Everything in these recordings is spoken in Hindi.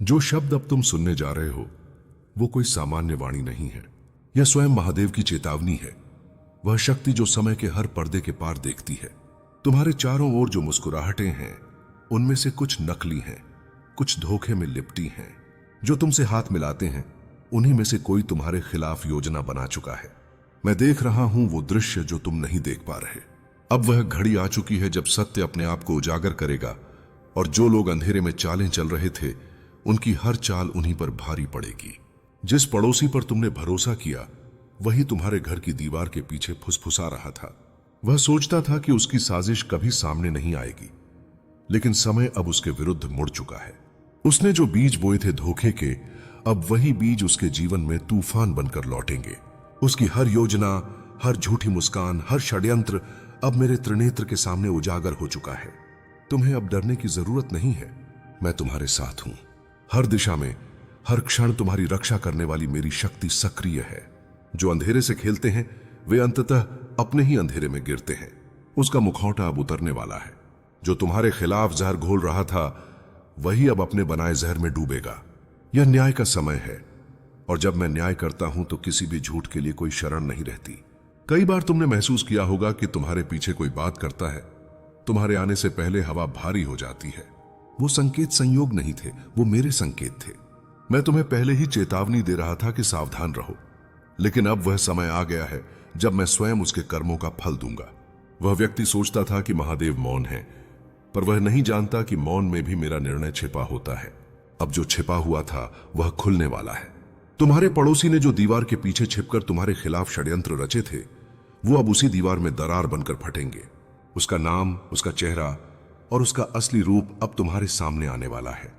जो शब्द अब तुम सुनने जा रहे हो वो कोई सामान्य वाणी नहीं है। यह स्वयं महादेव की चेतावनी है। वह शक्ति जो समय के हर पर्दे के पार देखती है। तुम्हारे चारों ओर जो मुस्कुराहटें हैं उनमें से कुछ नकली हैं, कुछ धोखे में लिपटी हैं। जो तुमसे हाथ मिलाते हैं उन्हीं में से कोई तुम्हारे खिलाफ योजना बना चुका है। मैं देख रहा हूं वो दृश्य जो तुम नहीं देख पा रहे। अब वह घड़ी आ चुकी है जब सत्य अपने आप को उजागर करेगा और जो लोग अंधेरे में चालें चल रहे थे उनकी हर चाल उन्हीं पर भारी पड़ेगी। जिस पड़ोसी पर तुमने भरोसा किया वही तुम्हारे घर की दीवार के पीछे फुसफुसा रहा था। वह सोचता था कि उसकी साजिश कभी सामने नहीं आएगी, लेकिन समय अब उसके विरुद्ध मुड़ चुका है। उसने जो बीज बोए थे धोखे के, अब वही बीज उसके जीवन में तूफान बनकर लौटेंगे। उसकी हर योजना, हर झूठी मुस्कान, हर षड्यंत्र अब मेरे त्रिनेत्र के सामने उजागर हो चुका है। तुम्हें अब डरने की जरूरत नहीं है। मैं तुम्हारे साथ हूं। हर दिशा में, हर क्षण तुम्हारी रक्षा करने वाली मेरी शक्ति सक्रिय है। जो अंधेरे से खेलते हैं वे अंततः अपने ही अंधेरे में गिरते हैं। उसका मुखौटा अब उतरने वाला है। जो तुम्हारे खिलाफ जहर घोल रहा था वही अब अपने बनाए जहर में डूबेगा। यह न्याय का समय है और जब मैं न्याय करता हूं तो किसी भी झूठ के लिए कोई शरण नहीं रहती। कई बार तुमने महसूस किया होगा कि तुम्हारे पीछे कोई बात करता है, तुम्हारे आने से पहले हवा भारी हो जाती है। वो संकेत संयोग नहीं थे, वो मेरे संकेत थे। मैं तुम्हें पहले ही चेतावनी दे रहा था कि सावधान रहो, लेकिन अब वह समय आ गया है जब मैं स्वयं उसके कर्मों का फल दूंगा। वह व्यक्ति सोचता था कि महादेव मौन है, पर वह नहीं जानता कि मौन में भी मेरा निर्णय छिपा होता है। अब जो छिपा हुआ था वह खुलने वाला है। तुम्हारे पड़ोसी ने जो दीवार के पीछे छिपकर तुम्हारे खिलाफ षड्यंत्र रचे थे वो अब उसी दीवार में दरार बनकर फटेंगे। उसका नाम, उसका चेहरा और उसका असली रूप अब तुम्हारे सामने आने वाला है।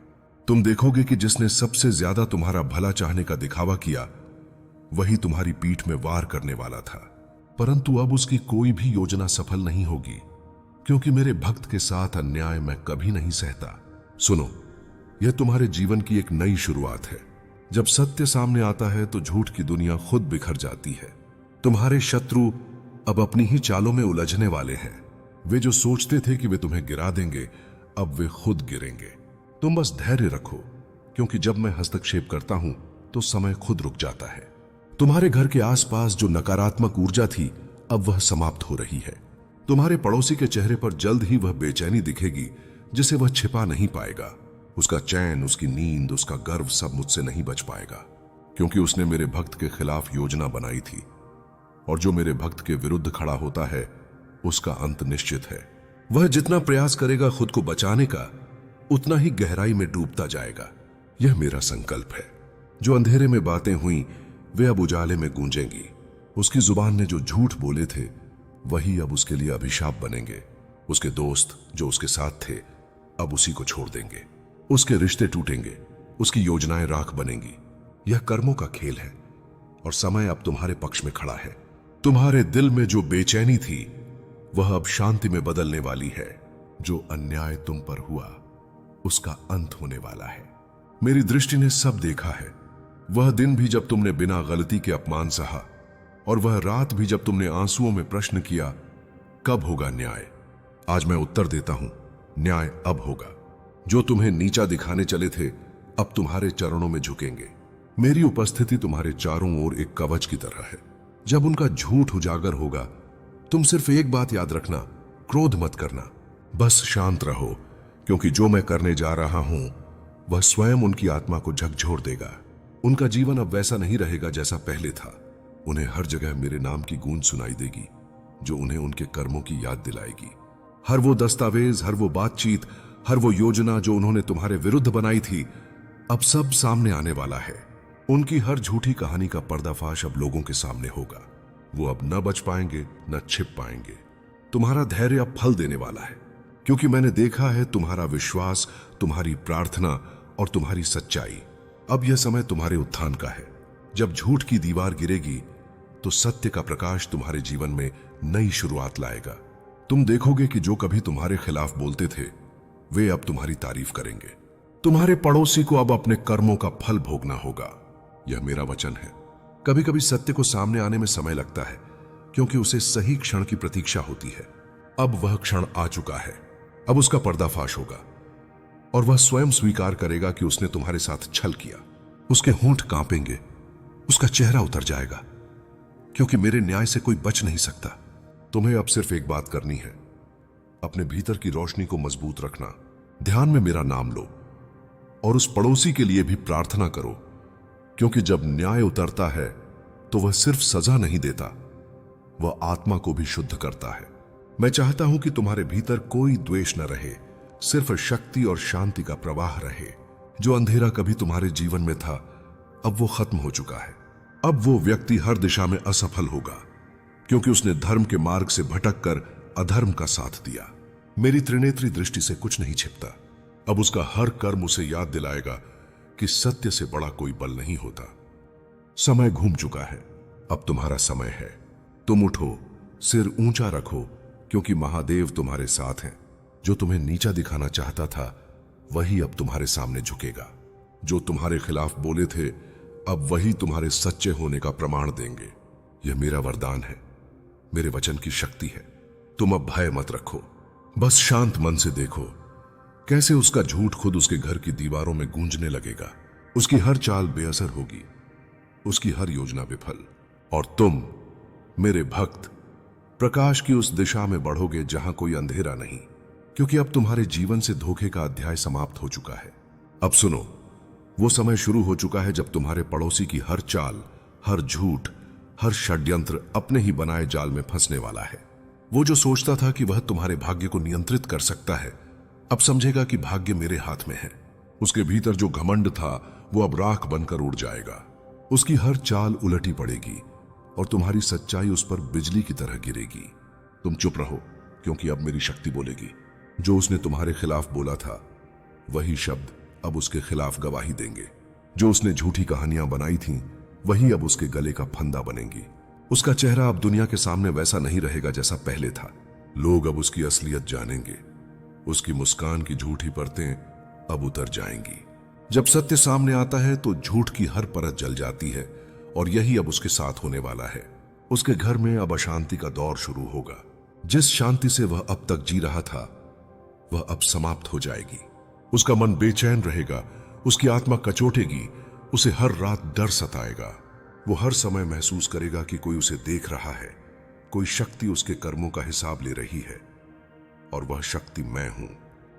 तुम देखोगे कि जिसने सबसे ज्यादा तुम्हारा भला चाहने का दिखावा किया वही तुम्हारी पीठ में वार करने वाला था। परंतु अब उसकी कोई भी योजना सफल नहीं होगी, क्योंकि मेरे भक्त के साथ अन्याय मैं कभी नहीं सहता। सुनो, यह तुम्हारे जीवन की एक नई शुरुआत है। जब सत्य सामने आता है तो झूठ की दुनिया खुद बिखर जाती है। तुम्हारे शत्रु अब अपनी ही चालों में उलझने वाले हैं। वे जो सोचते थे कि वे तुम्हें गिरा देंगे, अब वे खुद गिरेंगे। तुम बस धैर्य रखो, क्योंकि जब मैं हस्तक्षेप करता हूं तो समय खुद रुक जाता है। तुम्हारे घर के आसपास जो नकारात्मक ऊर्जा थी अब वह समाप्त हो रही है। तुम्हारे पड़ोसी के चेहरे पर जल्द ही वह बेचैनी दिखेगी जिसे वह छिपा नहीं पाएगा। उसका चैन, उसकी नींद, उसका गर्व सब मुझसे नहीं बच पाएगा, क्योंकि उसने मेरे भक्त के खिलाफ योजना बनाई थी। और जो मेरे भक्त के विरुद्ध खड़ा होता है उसका अंत निश्चित है। वह जितना प्रयास करेगा खुद को बचाने का, उतना ही गहराई में डूबता जाएगा। यह मेरा संकल्प है। जो अंधेरे में बातें हुई वे अब उजाले में गूंजेंगी। उसकी जुबान ने जो झूठ बोले थे वही अब उसके लिए अभिशाप बनेंगे। उसके दोस्त जो उसके साथ थे अब उसी को छोड़ देंगे। उसके रिश्ते टूटेंगे, उसकी योजनाएं राख बनेंगी। यह कर्मों का खेल है और समय अब तुम्हारे पक्ष में खड़ा है। तुम्हारे दिल में जो बेचैनी थी वह अब शांति में बदलने वाली है। जो अन्याय तुम पर हुआ उसका अंत होने वाला है। मेरी दृष्टि ने सब देखा है। वह दिन भी जब तुमने बिना गलती के अपमान सहा, और वह रात भी जब तुमने आंसुओं में प्रश्न किया कब होगा न्याय। आज मैं उत्तर देता हूं, न्याय अब होगा। जो तुम्हें नीचा दिखाने चले थे अब तुम्हारे चरणों में झुकेंगे। मेरी उपस्थिति तुम्हारे चारों ओर एक कवच की तरह है। जब उनका झूठ उजागर होगा तुम सिर्फ एक बात याद रखना, क्रोध मत करना, बस शांत रहो, क्योंकि जो मैं करने जा रहा हूं वह स्वयं उनकी आत्मा को झकझोर देगा। उनका जीवन अब वैसा नहीं रहेगा जैसा पहले था। उन्हें हर जगह मेरे नाम की गूंज सुनाई देगी जो उन्हें उनके कर्मों की याद दिलाएगी। हर वो दस्तावेज, हर वो बातचीत, हर वो योजना जो उन्होंने तुम्हारे विरुद्ध बनाई थी अब सब सामने आने वाला है। उनकी हर झूठी कहानी का पर्दाफाश अब लोगों के सामने होगा। वो अब न बच पाएंगे न छिप पाएंगे। तुम्हारा धैर्य अब फल देने वाला है, क्योंकि मैंने देखा है तुम्हारा विश्वास, तुम्हारी प्रार्थना और तुम्हारी सच्चाई। अब यह समय तुम्हारे उत्थान का है। जब झूठ की दीवार गिरेगी तो सत्य का प्रकाश तुम्हारे जीवन में नई शुरुआत लाएगा। तुम देखोगे कि जो कभी तुम्हारे खिलाफ बोलते थे वे अब तुम्हारी तारीफ करेंगे। तुम्हारे पड़ोसी को अब अपने कर्मों का फल भोगना होगा। यह मेरा वचन है। कभी कभी सत्य को सामने आने में समय लगता है, क्योंकि उसे सही क्षण की प्रतीक्षा होती है। अब वह क्षण आ चुका है। अब उसका पर्दाफाश होगा। और वह स्वयं स्वीकार करेगा कि उसने तुम्हारे साथ छल किया। उसके होंठ कांपेंगे, उसका चेहरा उतर जाएगा, क्योंकि मेरे न्याय से कोई बच नहीं सकता। तुम्हें अब सिर्फ एक बात करनी है, अपने भीतर की रोशनी को मजबूत रखना, ध्यान में मेरा नाम लो और उस पड़ोसी के लिए भी प्रार्थना करो, क्योंकि जब न्याय उतरता है तो वह सिर्फ सजा नहीं देता, वह आत्मा को भी शुद्ध करता है। मैं चाहता हूं कि तुम्हारे भीतर कोई द्वेष न रहे, सिर्फ शक्ति और शांति का प्रवाह रहे। जो अंधेरा कभी तुम्हारे जीवन में था, अब वो खत्म हो चुका है। अब वो व्यक्ति हर दिशा में असफल होगा, क्योंकि उसने धर्म के मार्ग से भटक कर अधर्म का साथ दिया। मेरी त्रिनेत्री दृष्टि से कुछ नहीं छिपता। अब उसका हर कर्म उसे याद दिलाएगा कि सत्य से बड़ा कोई बल नहीं होता। समय घूम चुका है, अब तुम्हारा समय है। तुम उठो, सिर ऊंचा रखो, क्योंकि महादेव तुम्हारे साथ हैं। जो तुम्हें नीचा दिखाना चाहता था, वही अब तुम्हारे सामने झुकेगा। जो तुम्हारे खिलाफ बोले थे, अब वही तुम्हारे सच्चे होने का प्रमाण देंगे। यह मेरा वरदान है, मेरे वचन की शक्ति है। तुम अब भय मत रखो, बस शांत मन से देखो कैसे उसका झूठ खुद उसके घर की दीवारों में गूंजने लगेगा। उसकी हर चाल बेअसर होगी, उसकी हर योजना विफल, और तुम मेरे भक्त प्रकाश की उस दिशा में बढ़ोगे जहां कोई अंधेरा नहीं, क्योंकि अब तुम्हारे जीवन से धोखे का अध्याय समाप्त हो चुका है। अब सुनो, वो समय शुरू हो चुका है जब तुम्हारे पड़ोसी की हर चाल, हर झूठ, हर षड्यंत्र अपने ही बनाए जाल में फंसने वाला है। वो जो सोचता था कि वह तुम्हारे भाग्य को नियंत्रित कर सकता है, अब समझेगा कि भाग्य मेरे हाथ में है। उसके भीतर जो घमंड था, वो अब राख बनकर उड़ जाएगा। उसकी हर चाल उलटी पड़ेगी और तुम्हारी सच्चाई उस पर बिजली की तरह गिरेगी। तुम चुप रहो, क्योंकि अब मेरी शक्ति बोलेगी। जो उसने तुम्हारे खिलाफ बोला था, वही शब्द अब उसके खिलाफ गवाही देंगे। जो उसने झूठी कहानियां बनाई थीं, वही अब उसके गले का फंदा बनेंगी। उसका चेहरा अब दुनिया के सामने वैसा नहीं रहेगा जैसा पहले था। लोग अब उसकी असलियत जानेंगे। उसकी मुस्कान की झूठी परतें अब उतर जाएंगी। जब सत्य सामने आता है तो झूठ की हर परत जल जाती है, और यही अब उसके साथ होने वाला है। उसके घर में अब अशांति का दौर शुरू होगा। जिस शांति से वह अब तक जी रहा था, वह अब समाप्त हो जाएगी। उसका मन बेचैन रहेगा, उसकी आत्मा कचोटेगी, उसे हर रात डर सताएगा। वो हर समय महसूस करेगा कि कोई उसे देख रहा है, कोई शक्ति उसके कर्मों का हिसाब ले रही है, और वह शक्ति मैं हूं।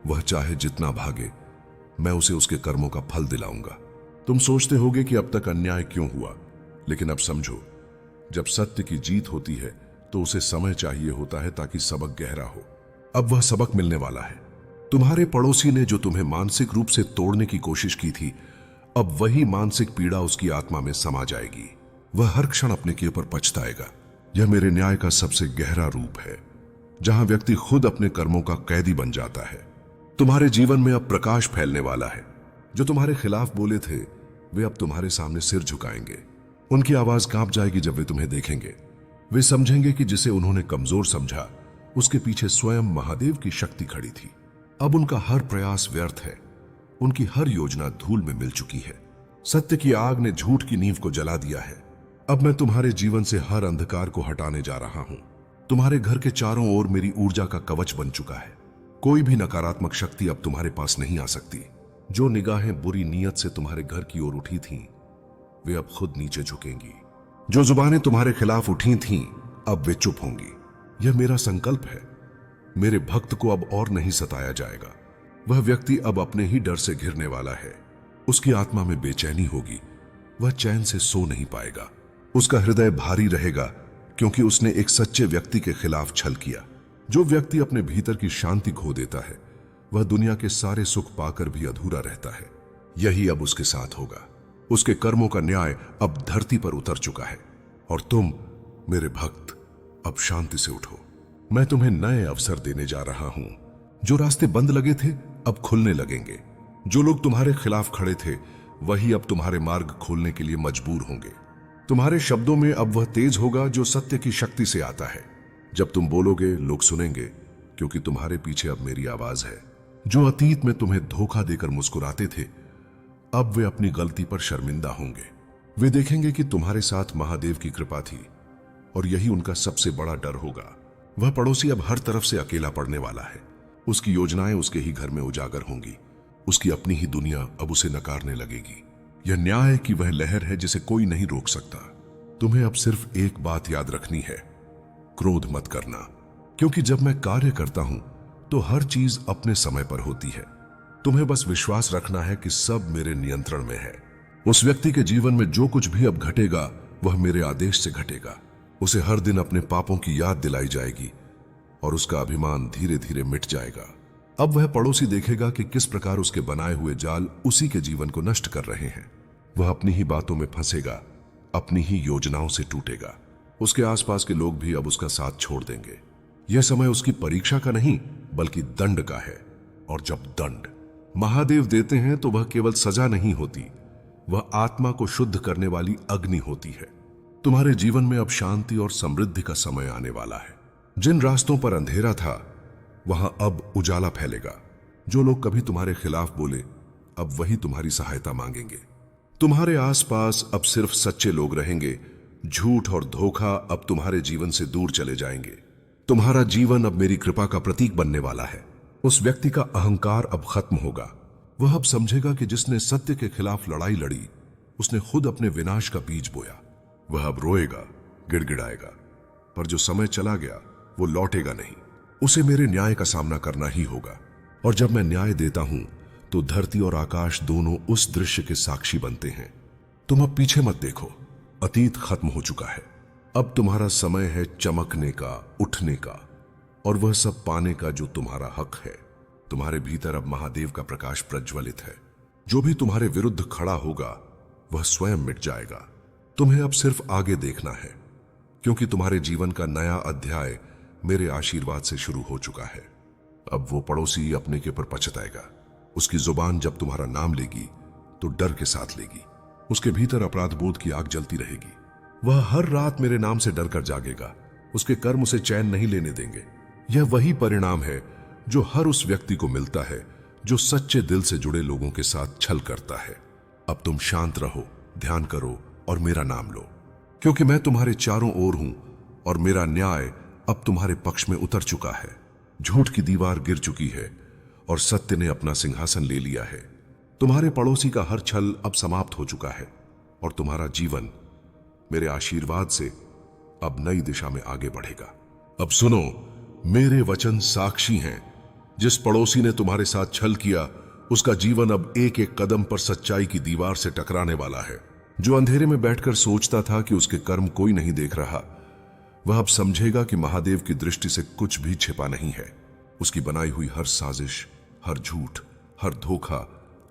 वह चाहे जितना भागे, मैं उसे उसके कर्मों का फल दिलाऊंगा। तुम सोचते होगे कि अब तक अन्याय क्यों हुआ, लेकिन अब समझो, जब सत्य की जीत होती है तो उसे समय चाहिए होता है ताकि सबक गहरा हो। अब वह सबक मिलने वाला है। तुम्हारे पड़ोसी ने जो तुम्हें मानसिक रूप से तोड़ने की कोशिश की थी, अब वही मानसिक पीड़ा उसकी आत्मा में समा जाएगी। वह हर क्षण अपने किए पर पछताएगा। यह मेरे न्याय का सबसे गहरा रूप है, जहां व्यक्ति खुद अपने कर्मों का कैदी बन जाता है। तुम्हारे जीवन में अब प्रकाश फैलने वाला है। जो तुम्हारे खिलाफ बोले थे, वे अब तुम्हारे सामने सिर झुकाएंगे। उनकी आवाज कांप जाएगी जब वे तुम्हें देखेंगे। वे समझेंगे कि जिसे उन्होंने कमजोर समझा, उसके पीछे स्वयं महादेव की शक्ति खड़ी थी। अब उनका हर प्रयास व्यर्थ है, उनकी हर योजना धूल में मिल चुकी है। सत्य की आग ने झूठ की नींव को जला दिया है। अब मैं तुम्हारे जीवन से हर अंधकार को हटाने जा रहा हूं। तुम्हारे घर के चारों ओर मेरी ऊर्जा का कवच बन चुका है। कोई भी नकारात्मक शक्ति अब तुम्हारे पास नहीं आ सकती। जो निगाहें बुरी नीयत से तुम्हारे घर की ओर उठी थीं, वे अब खुद नीचे झुकेंगी। जो जुबानें तुम्हारे खिलाफ उठी थीं, अब वे चुप होंगी। यह मेरा संकल्प है। मेरे भक्त को अब और नहीं सताया जाएगा। वह व्यक्ति अब अपने ही डर से घिरने वाला है। उसकी आत्मा में बेचैनी होगी, वह चैन से सो नहीं पाएगा। उसका हृदय भारी रहेगा, क्योंकि उसने एक सच्चे व्यक्ति के खिलाफ छल किया। जो व्यक्ति अपने भीतर की शांति खो देता है, वह दुनिया के सारे सुख पाकर भी अधूरा रहता है। यही अब उसके साथ होगा। उसके कर्मों का न्याय अब धरती पर उतर चुका है। और तुम मेरे भक्त, अब शांति से उठो। मैं तुम्हें नए अवसर देने जा रहा हूं। जो रास्ते बंद लगे थे, अब खुलने लगेंगे। जो लोग तुम्हारे खिलाफ खड़े थे, वही अब तुम्हारे मार्ग खोलने के लिए मजबूर होंगे। तुम्हारे शब्दों में अब वह तेज होगा जो सत्य की शक्ति से आता है। जब तुम बोलोगे, लोग सुनेंगे, क्योंकि तुम्हारे पीछे अब मेरी आवाज है। जो अतीत में तुम्हें धोखा देकर मुस्कुराते थे, अब वे अपनी गलती पर शर्मिंदा होंगे। वे देखेंगे कि तुम्हारे साथ महादेव की कृपा थी, और यही उनका सबसे बड़ा डर होगा। वह पड़ोसी अब हर तरफ से अकेला पड़ने वाला है। उसकी योजनाएं उसके ही घर में उजागर होंगी। उसकी अपनी ही दुनिया अब उसे नकारने लगेगी। यह न्याय है कि वह लहर है जिसे कोई नहीं रोक सकता। तुम्हें अब सिर्फ एक बात याद रखनी है, क्रोध मत करना, क्योंकि जब मैं कार्य करता हूं तो हर चीज अपने समय पर होती है। तुम्हें बस विश्वास रखना है कि सब मेरे नियंत्रण में है। उस व्यक्ति के जीवन में जो कुछ भी अब घटेगा वह मेरे आदेश से घटेगा। उसे हर दिन अपने पापों की याद दिलाई जाएगी और उसका अभिमान धीरे धीरे मिट जाएगा। अब वह पड़ोसी देखेगा कि किस प्रकार उसके बनाए हुए जाल उसी के जीवन को नष्ट कर रहे हैं। वह अपनी ही बातों में फंसेगा, अपनी ही योजनाओं से टूटेगा। उसके आसपास के लोग भी अब उसका साथ छोड़ देंगे। यह समय उसकी परीक्षा का नहीं बल्कि दंड का है। और जब दंड महादेव देते हैं तो वह केवल सजा नहीं होती, वह आत्मा को शुद्ध करने वाली अग्नि होती है। तुम्हारे जीवन में अब शांति और समृद्धि का समय आने वाला है। जिन रास्तों पर अंधेरा था वहां अब उजाला फैलेगा। जो लोग कभी तुम्हारे खिलाफ बोले अब वही तुम्हारी सहायता मांगेंगे। तुम्हारे आसपास अब सिर्फ सच्चे लोग रहेंगे। झूठ और धोखा अब तुम्हारे जीवन से दूर चले जाएंगे। तुम्हारा जीवन अब मेरी कृपा का प्रतीक बनने वाला है। उस व्यक्ति का अहंकार अब खत्म होगा। वह अब समझेगा कि जिसने सत्य के खिलाफ लड़ाई लड़ी उसने खुद अपने विनाश का बीज बोया। वह अब रोएगा, गिड़गिड़ाएगा, पर जो समय चला गया वो लौटेगा नहीं। उसे मेरे न्याय का सामना करना ही होगा। और जब मैं न्याय देता हूं तो धरती और आकाश दोनों उस दृश्य के साक्षी बनते हैं। तुम अब पीछे मत देखो, अतीत खत्म हो चुका है। अब तुम्हारा समय है चमकने का, उठने का और वह सब पाने का जो तुम्हारा हक है। तुम्हारे भीतर अब महादेव का प्रकाश प्रज्वलित है। जो भी तुम्हारे विरुद्ध खड़ा होगा वह स्वयं मिट जाएगा। तुम्हें अब सिर्फ आगे देखना है, क्योंकि तुम्हारे जीवन का नया अध्याय मेरे आशीर्वाद से शुरू हो चुका है। अब वो पड़ोसी अपने के ऊपर पछताएगा। उसकी जुबान जब तुम्हारा नाम लेगी तो डर के साथ लेगी। उसके भीतर अपराध बोध की आग जलती रहेगी। वह हर रात मेरे नाम से डर कर जागेगा। उसके कर्म उसे चैन नहीं लेने देंगे। यह वही परिणाम है जो हर उस व्यक्ति को मिलता है जो सच्चे दिल से जुड़े लोगों के साथ छल करता है। अब तुम शांत रहो, ध्यान करो और मेरा नाम लो, क्योंकि मैं तुम्हारे चारों ओर हूं और मेरा न्याय अब तुम्हारे पक्ष में उतर चुका है। झूठ की दीवार गिर चुकी है और सत्य ने अपना सिंहासन ले लिया है। तुम्हारे पड़ोसी का हर छल अब समाप्त हो चुका है और तुम्हारा जीवन मेरे आशीर्वाद से अब नई दिशा में आगे बढ़ेगा। अब सुनो, मेरे वचन साक्षी हैं। जिस पड़ोसी ने तुम्हारे साथ छल किया उसका जीवन अब एक एक कदम पर सच्चाई की दीवार से टकराने वाला है। जो अंधेरे में बैठकर सोचता था कि उसके कर्म कोई नहीं देख रहा, वह अब समझेगा कि महादेव की दृष्टि से कुछ भी छिपा नहीं है। उसकी बनाई हुई हर साजिश, हर झूठ, हर धोखा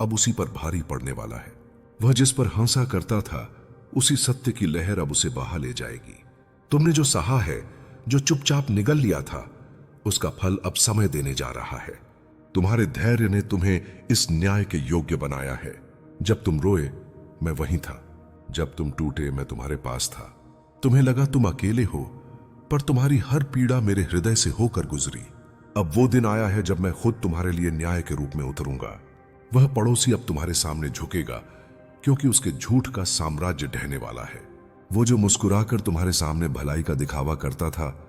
अब उसी पर भारी पड़ने वाला है। वह जिस पर हंसा करता था उसी सत्य की लहर अब उसे बहा ले जाएगी। तुमने जो सहा है, जो चुपचाप निगल लिया था, उसका फल अब समय देने जा रहा है। तुम्हारे धैर्य ने तुम्हें इस न्याय के योग्य बनाया है। जब तुम रोए मैं वहीं था, जब तुम टूटे मैं तुम्हारे पास था। तुम्हें लगा तुम अकेले हो, पर तुम्हारी हर पीड़ा मेरे हृदय से होकर गुजरी। अब वो दिन आया है जब मैं खुद तुम्हारे लिए न्याय के रूप में उतरूंगा। वह पड़ोसी अब तुम्हारे सामने झुकेगा, क्योंकि उसके झूठ का साम्राज्य ढहने वाला है। वो जो मुस्कुराकर तुम्हारे सामने भलाई का दिखावा करता था,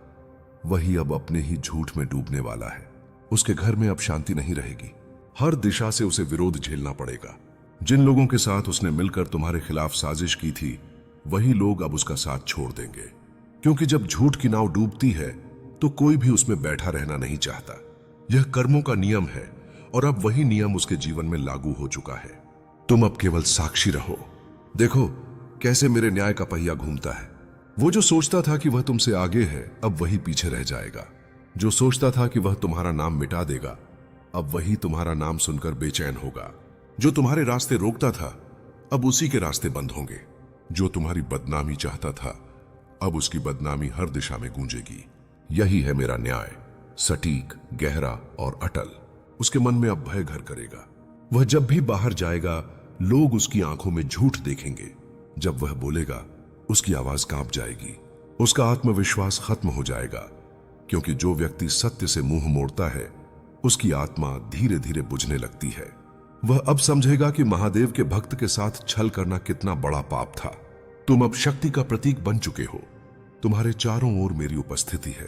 वही अब अपने ही झूठ में डूबने वाला है। उसके घर में अब शांति नहीं रहेगी। हर दिशा से उसे विरोध झेलना पड़ेगा। जिन लोगों के साथ उसने मिलकर तुम्हारे खिलाफ साजिश की थी, वही लोग अब उसका साथ छोड़ देंगे, क्योंकि जब झूठ की नाव डूबती है तो कोई भी उसमें बैठा रहना नहीं चाहता। यह कर्मों का नियम है और अब वही नियम उसके जीवन में लागू हो चुका है। तुम अब केवल साक्षी रहो। देखो कैसे मेरे न्याय का पहिया घूमता है। वो जो सोचता था कि वह तुमसे आगे है, अब वही पीछे रह जाएगा। जो सोचता था कि वह तुम्हारा नाम मिटा देगा, अब वही तुम्हारा नाम सुनकर बेचैन होगा। जो तुम्हारे रास्ते रोकता था, अब उसी के रास्ते बंद होंगे। जो तुम्हारी बदनामी चाहता था, अब उसकी बदनामी हर दिशा में गूंजेगी। यही है मेरा न्याय, सटीक, गहरा और अटल। उसके मन में अब भय घर करेगा। वह जब भी बाहर जाएगा, लोग उसकी आंखों में झूठ देखेंगे। जब वह बोलेगा, उसकी आवाज कांप जाएगी। उसका आत्मविश्वास खत्म हो जाएगा, क्योंकि जो व्यक्ति सत्य से मुंह मोड़ता है, उसकी आत्मा धीरे धीरे बुझने लगती है। वह अब समझेगा कि महादेव के भक्त के साथ छल करना कितना बड़ा पाप था। तुम अब शक्ति का प्रतीक बन चुके हो। तुम्हारे चारों ओर मेरी उपस्थिति है।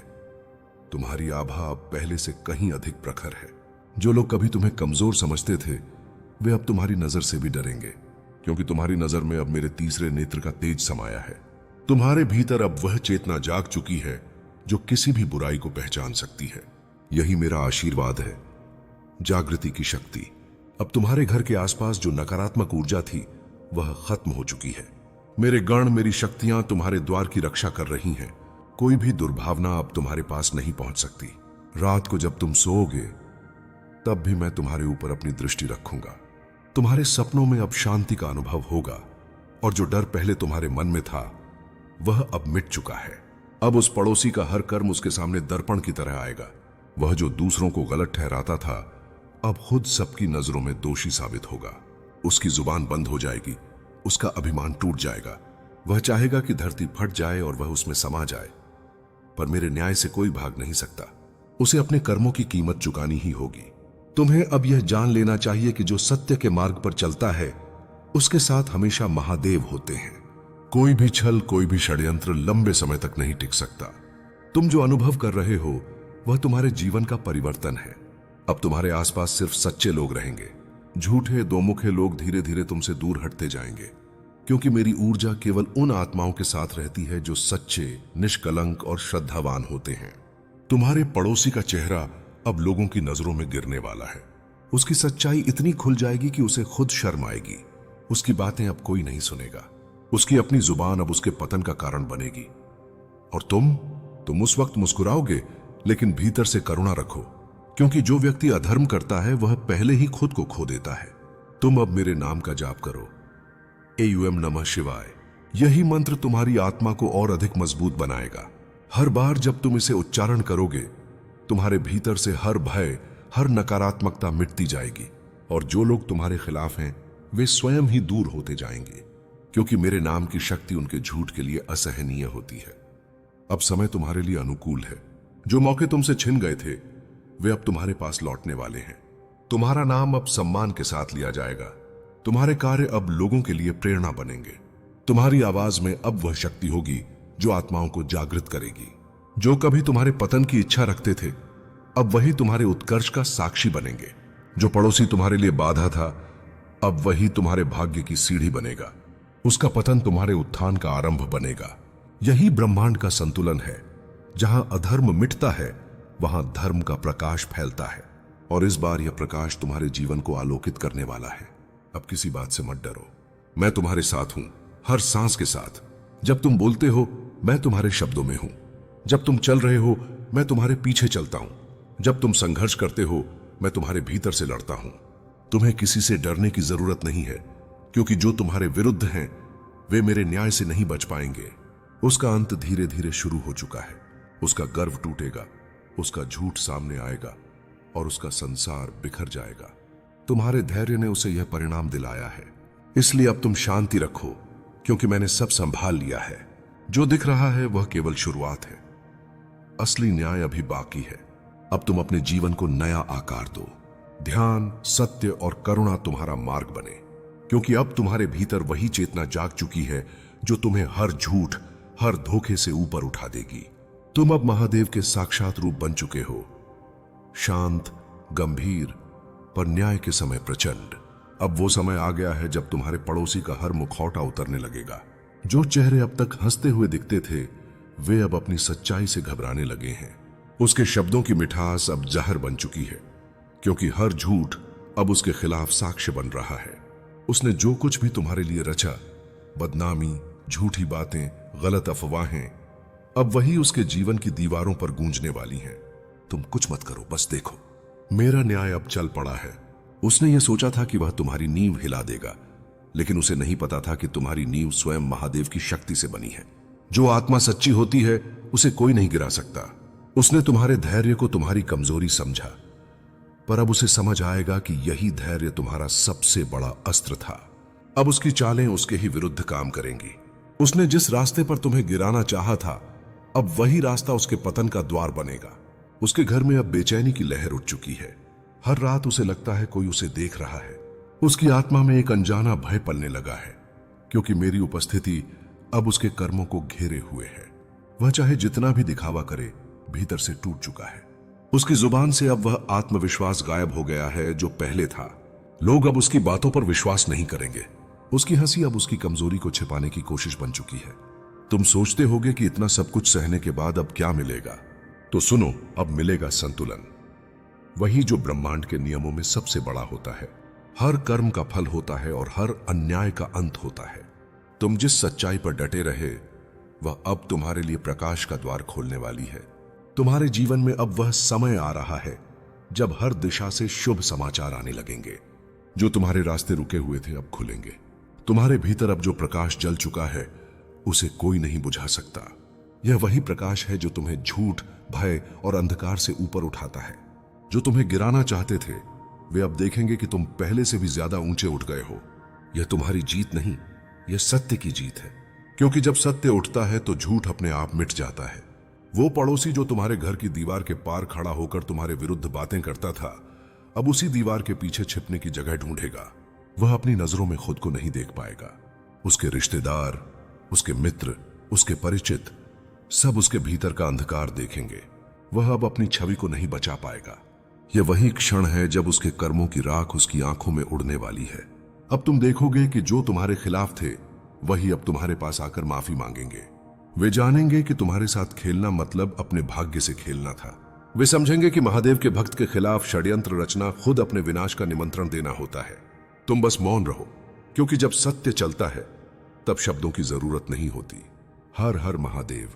तुम्हारी आभा अब पहले से कहीं अधिक प्रखर है। जो लोग कभी तुम्हें कमजोर समझते थे, वे अब तुम्हारी नजर से भी डरेंगे, क्योंकि तुम्हारी नजर में अब मेरे तीसरे नेत्र का तेज समाया है। तुम्हारे भीतर अब वह चेतना जाग चुकी है जो किसी भी बुराई को पहचान सकती है। यही मेरा आशीर्वाद है, जागृति की शक्ति। अब तुम्हारे घर के आसपास जो नकारात्मक ऊर्जा थी वह खत्म हो चुकी है। मेरे गण, मेरी शक्तियां तुम्हारे द्वार की रक्षा कर रही हैं। कोई भी दुर्भावना अब तुम्हारे पास नहीं पहुंच सकती। रात को जब तुम सोओगे तब भी मैं तुम्हारे ऊपर अपनी दृष्टि रखूंगा। तुम्हारे सपनों में अब शांति का अनुभव होगा, और जो डर पहले तुम्हारे मन में था वह अब मिट चुका है। अब उस पड़ोसी का हर कर्म उसके सामने दर्पण की तरह आएगा। वह जो दूसरों को गलत ठहराता था अब खुद सबकी नजरों में दोषी साबित होगा। उसकी जुबान बंद हो जाएगी, उसका अभिमान टूट जाएगा। वह चाहेगा कि धरती फट जाए और वह उसमें समा जाए, पर मेरे न्याय से कोई भाग नहीं सकता। उसे अपने कर्मों की कीमत चुकानी ही होगी। तुम्हें अब यह जान लेना चाहिए कि जो सत्य के मार्ग पर चलता है उसके साथ हमेशा महादेव होते हैं। कोई भी छल, कोई भी षड्यंत्र लंबे समय तक नहीं टिक सकता। तुम जो अनुभव कर रहे हो वह तुम्हारे जीवन का परिवर्तन है। अब तुम्हारे आसपास सिर्फ सच्चे लोग रहेंगे। झूठे, दोमुखे लोग धीरे धीरे तुमसे दूर हटते जाएंगे, क्योंकि मेरी ऊर्जा केवल उन आत्माओं के साथ रहती है जो सच्चे, निष्कलंक और श्रद्धावान होते हैं। तुम्हारे पड़ोसी का चेहरा अब लोगों की नजरों में गिरने वाला है। उसकी सच्चाई इतनी खुल जाएगी कि उसे खुद शर्म आएगी। उसकी बातें अब कोई नहीं सुनेगा। उसकी अपनी जुबान अब उसके पतन का कारण बनेगी। और तुम उस वक्त मुस्कुराओगे, लेकिन भीतर से करुणा रखो, क्योंकि जो व्यक्ति अधर्म करता है वह पहले ही खुद को खो देता है। तुम अब मेरे नाम का जाप करो, AUM नमः शिवाय। यही मंत्र तुम्हारी आत्मा को और अधिक मजबूत बनाएगा। हर बार जब तुम इसे उच्चारण करोगे तुम्हारे भीतर से हर भय, हर नकारात्मकता मिटती जाएगी, और जो लोग तुम्हारे खिलाफ हैं वे स्वयं ही दूर होते जाएंगे, क्योंकि मेरे नाम की शक्ति उनके झूठ के लिए असहनीय होती है। अब समय तुम्हारे लिए अनुकूल है। जो मौके तुमसे छिन गए थे वे अब तुम्हारे पास लौटने वाले हैं। तुम्हारा नाम अब सम्मान के साथ लिया जाएगा। तुम्हारे कार्य अब लोगों के लिए प्रेरणा बनेंगे। तुम्हारी आवाज में अब वह शक्ति होगी जो आत्माओं को जागृत करेगी। जो कभी तुम्हारे पतन की इच्छा रखते थे अब वही तुम्हारे उत्कर्ष का साक्षी बनेंगे। जो पड़ोसी तुम्हारे लिए बाधा था अब वही तुम्हारे भाग्य की सीढ़ी बनेगा। उसका पतन तुम्हारे उत्थान का आरंभ बनेगा। यही ब्रह्मांड का संतुलन है। जहां अधर्म मिटता है वहां धर्म का प्रकाश फैलता है, और इस बार यह प्रकाश तुम्हारे जीवन को आलोकित करने वाला है। अब किसी बात से मत डरो। मैं तुम्हारे साथ हूं, हर सांस के साथ। जब तुम बोलते हो मैं तुम्हारे शब्दों में हूं। जब तुम चल रहे हो मैं तुम्हारे पीछे चलता हूं। जब तुम संघर्ष करते हो मैं तुम्हारे भीतर से लड़ता हूं। तुम्हें किसी से डरने की जरूरत नहीं है, क्योंकि जो तुम्हारे विरुद्ध हैं वे मेरे न्याय से नहीं बच पाएंगे। उसका अंत धीरे धीरे शुरू हो चुका है। उसका गर्व टूटेगा, उसका झूठ सामने आएगा और उसका संसार बिखर जाएगा। तुम्हारे धैर्य ने उसे यह परिणाम दिलाया है। इसलिए अब तुम शांति रखो, क्योंकि मैंने सब संभाल लिया है। जो दिख रहा है वह केवल शुरुआत है। असली न्याय अभी बाकी है। अब तुम अपने जीवन को नया आकार दो। ध्यान, सत्य और करुणा तुम्हारा मार्ग बने, क्योंकि अब तुम्हारे भीतर वही चेतना जाग चुकी है जो तुम्हें हर झूठ, हर धोखे से ऊपर उठा देगी। तुम अब महादेव के साक्षात रूप बन चुके हो। शांत, गंभीर, पर न्याय के समय प्रचंड। अब वो समय आ गया है जब तुम्हारे पड़ोसी का हर मुखौटा उतरने लगेगा। जो चेहरे अब तक हंसते हुए दिखते थे वे अब अपनी सच्चाई से घबराने लगे हैं। उसके शब्दों की मिठास अब जहर बन चुकी है, क्योंकि हर झूठ अब उसके खिलाफ साक्ष्य बन रहा है। उसने जो कुछ भी तुम्हारे लिए रचा, बदनामी, झूठी बातें, गलत अफवाहें, अब वही उसके जीवन की दीवारों पर गूंजने वाली हैं। तुम कुछ मत करो, बस देखो। मेरा न्याय अब चल पड़ा है। उसने यह सोचा था कि वह तुम्हारी नींव हिला देगा, लेकिन उसे नहीं पता था कि तुम्हारी नींव स्वयं महादेव की शक्ति से बनी है। जो आत्मा सच्ची होती है उसे कोई नहीं गिरा सकता। उसने तुम्हारे धैर्य को तुम्हारी कमजोरी समझा, पर अब उसे समझ आएगा कि यही धैर्य तुम्हारा सबसे बड़ा अस्त्र था। अब उसकी चालें उसके ही विरुद्ध काम करेंगी। उसने जिस रास्ते पर तुम्हें गिराना चाहा था अब वही रास्ता उसके पतन का द्वार बनेगा। उसके घर में अब बेचैनी की लहर उठ चुकी है। हर रात उसे लगता है कोई उसे देख रहा है। उसकी आत्मा में एक अनजाना भय पलने लगा है, क्योंकि मेरी उपस्थिति अब उसके कर्मों को घेरे हुए है। वह चाहे जितना भी दिखावा करे, भीतर से टूट चुका है। उसकी जुबान से अब वह आत्मविश्वास गायब हो गया है जो पहले था। लोग अब उसकी बातों पर विश्वास नहीं करेंगे। उसकी हंसी अब उसकी कमजोरी को छिपाने की कोशिश बन चुकी है। तुम सोचते होगे कि इतना सब कुछ सहने के बाद अब क्या मिलेगा, तो सुनो, अब मिलेगा संतुलन। वही जो ब्रह्मांड के नियमों में सबसे बड़ा होता है। हर कर्म का फल होता है और हर अन्याय का अंत होता है। तुम जिस सच्चाई पर डटे रहे, वह अब तुम्हारे लिए प्रकाश का द्वार खोलने वाली है। तुम्हारे जीवन में अब वह समय आ रहा है जब हर दिशा से शुभ समाचार आने लगेंगे। जो तुम्हारे रास्ते रुके हुए थे अब खुलेंगे। तुम्हारे भीतर अब जो प्रकाश जल चुका है उसे कोई नहीं बुझा सकता। यह वही प्रकाश है जो तुम्हें झूठ, भय और अंधकार से ऊपर उठाता है। जो तुम्हें गिराना चाहते थे वे अब देखेंगे कि तुम पहले से भी ज्यादा ऊंचे उठ गए हो। यह तुम्हारी जीत नहीं, यह सत्य की जीत है। क्योंकि जब सत्य उठता है तो झूठ अपने आप मिट जाता है। वो पड़ोसी जो तुम्हारे घर की दीवार के पार खड़ा होकर तुम्हारे विरुद्ध बातें करता था, अब उसी दीवार के पीछे छिपने की जगह ढूंढेगा। वह अपनी नजरों में खुद को नहीं देख पाएगा। उसके रिश्तेदार, उसके मित्र, उसके परिचित सब उसके भीतर का अंधकार देखेंगे। वह अब अपनी छवि को नहीं बचा पाएगा। यह वही क्षण है जब उसके कर्मों की राख उसकी आंखों में उड़ने वाली है। अब तुम देखोगे कि जो तुम्हारे खिलाफ थे वही अब तुम्हारे पास आकर माफी मांगेंगे। वे जानेंगे कि तुम्हारे साथ खेलना मतलब अपने भाग्य से खेलना था। वे समझेंगे कि महादेव के भक्त के खिलाफ षड्यंत्र रचना खुद अपने विनाश का निमंत्रण देना होता है। तुम बस मौन रहो, क्योंकि जब सत्य चलता है तब शब्दों की जरूरत नहीं होती। हर हर महादेव।